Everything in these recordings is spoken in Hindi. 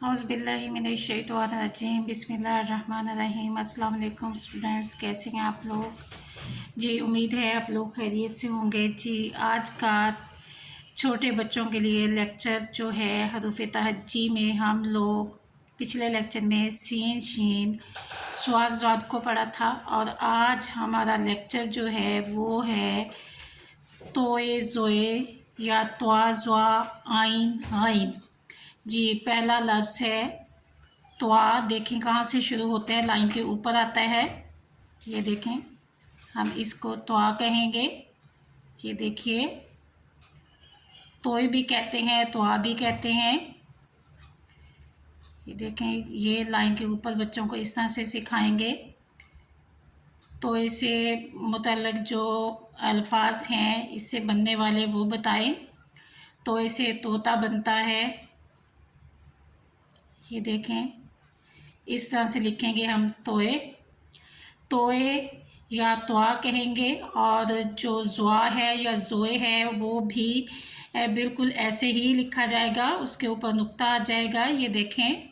औज़ुबिल्लाहिमिनश्शैतानिर्रजीम बिस्मिल्लाहिर्रहमानिर्रहीम। अस्सलाम वालेकुम स्टूडेंट्स, कैसे हैं आप लोग? जी उम्मीद है आप लोग खैरियत से होंगे। जी आज का छोटे बच्चों के लिए लेक्चर जो है हरूफ तहज्जी में हम लोग पिछले लेक्चर में सीन शीन स्वाद ज़ाद को पढ़ा था और आज हमारा लेक्चर जो है वो है तोए ज़ोए या त्वा ज़्वा आइन आइन। जी पहला लफ्ज़ है त्वा। देखें कहाँ से शुरू होता है, लाइन के ऊपर आता है। ये देखें, हम इसको त्वा कहेंगे। ये देखिए, तोय भी कहते हैं, त्वा भी कहते हैं। ये देखें, ये लाइन के ऊपर बच्चों को इस तरह से सिखाएंगे। तोय से मुतल्लिक़ जो अल्फाज हैं इससे बनने वाले वो बताएं। तोय से तोता बनता है। ये देखें, इस तरह से लिखेंगे हम तोए। तोए या त्वा कहेंगे और जो ज़्वा है या ज़ोए है वो भी बिल्कुल ऐसे ही लिखा जाएगा, उसके ऊपर नुक्ता आ जाएगा। ये देखें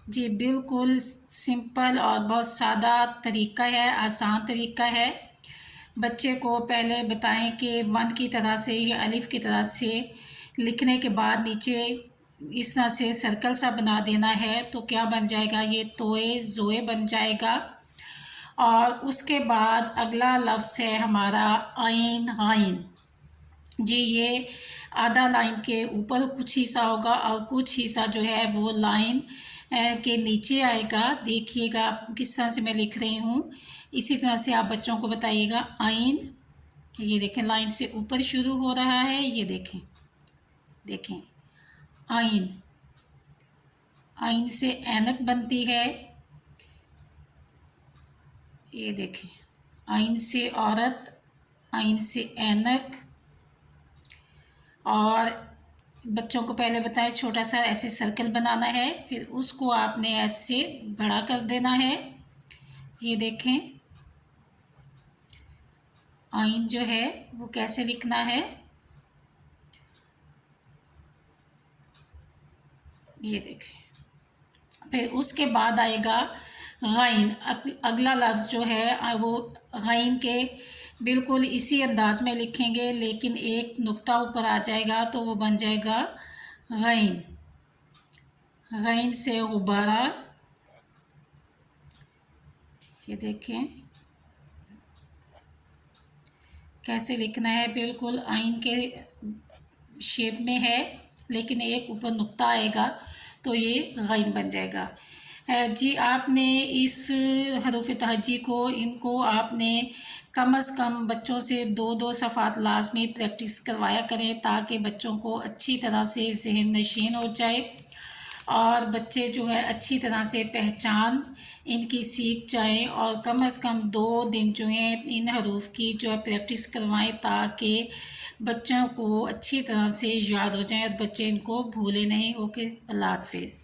जी, बिल्कुल सिंपल और बहुत सादा तरीका है, आसान तरीका है। बच्चे को पहले बताएं कि वन की तरह से या अलिफ की तरह से लिखने के बाद नीचे इस तरह से सर्कल सा बना देना है तो क्या बन जाएगा, ये तोए ज़ोए बन जाएगा। और उसके बाद अगला लफ्ज़ है हमारा आइन आइन। जी ये आधा लाइन के ऊपर कुछ हिस्सा होगा और कुछ हिस्सा जो है वो लाइन के नीचे आएगा। देखिएगा किस तरह से मैं लिख रही हूँ, इसी तरह से आप बच्चों को बताइएगा। आइन, ये देखें लाइन से ऊपर शुरू हो रहा है। ये देखें, देखें आइन। आइन से ऐनक बनती है। ये देखें, आइन से औरत, आइन से ऐनक। और बच्चों को पहले बताएं छोटा सा ऐसे सर्कल बनाना है, फिर उसको आपने ऐसे बड़ा कर देना है। ये देखें, आइन जो है वो कैसे लिखना है। ये देखें, फिर उसके बाद आएगा गाइन। अगला लफ्ज़ जो है वो गाइन के बिल्कुल इसी अंदाज में लिखेंगे, लेकिन एक नुक्ता ऊपर आ जाएगा तो वो बन जाएगा गाइन। गाइन से गुब्बारा। ये देखें कैसे लिखना है, बिल्कुल आइन के शेप में है लेकिन एक ऊपर नुक्ता आएगा तो ये गाइन बन जाएगा। जी आपने इस हरूफ तहज्जी को इनको आपने कम से कम बच्चों से 2-2 सफ़ात लाजमी प्रैक्टिस करवाया करें ताकि बच्चों को अच्छी तरह से ज़हन नशीन हो जाए और बच्चे जो है अच्छी तरह से पहचान इनकी सीख जाएं। और कम से कम 2 दिन जो है इन हरूफ की जो है प्रैक्टिस करवाएं ताकि बच्चों को अच्छी तरह से याद हो जाए और बच्चे इनको भूले नहीं। ओके, अल्लाह हाफिज़।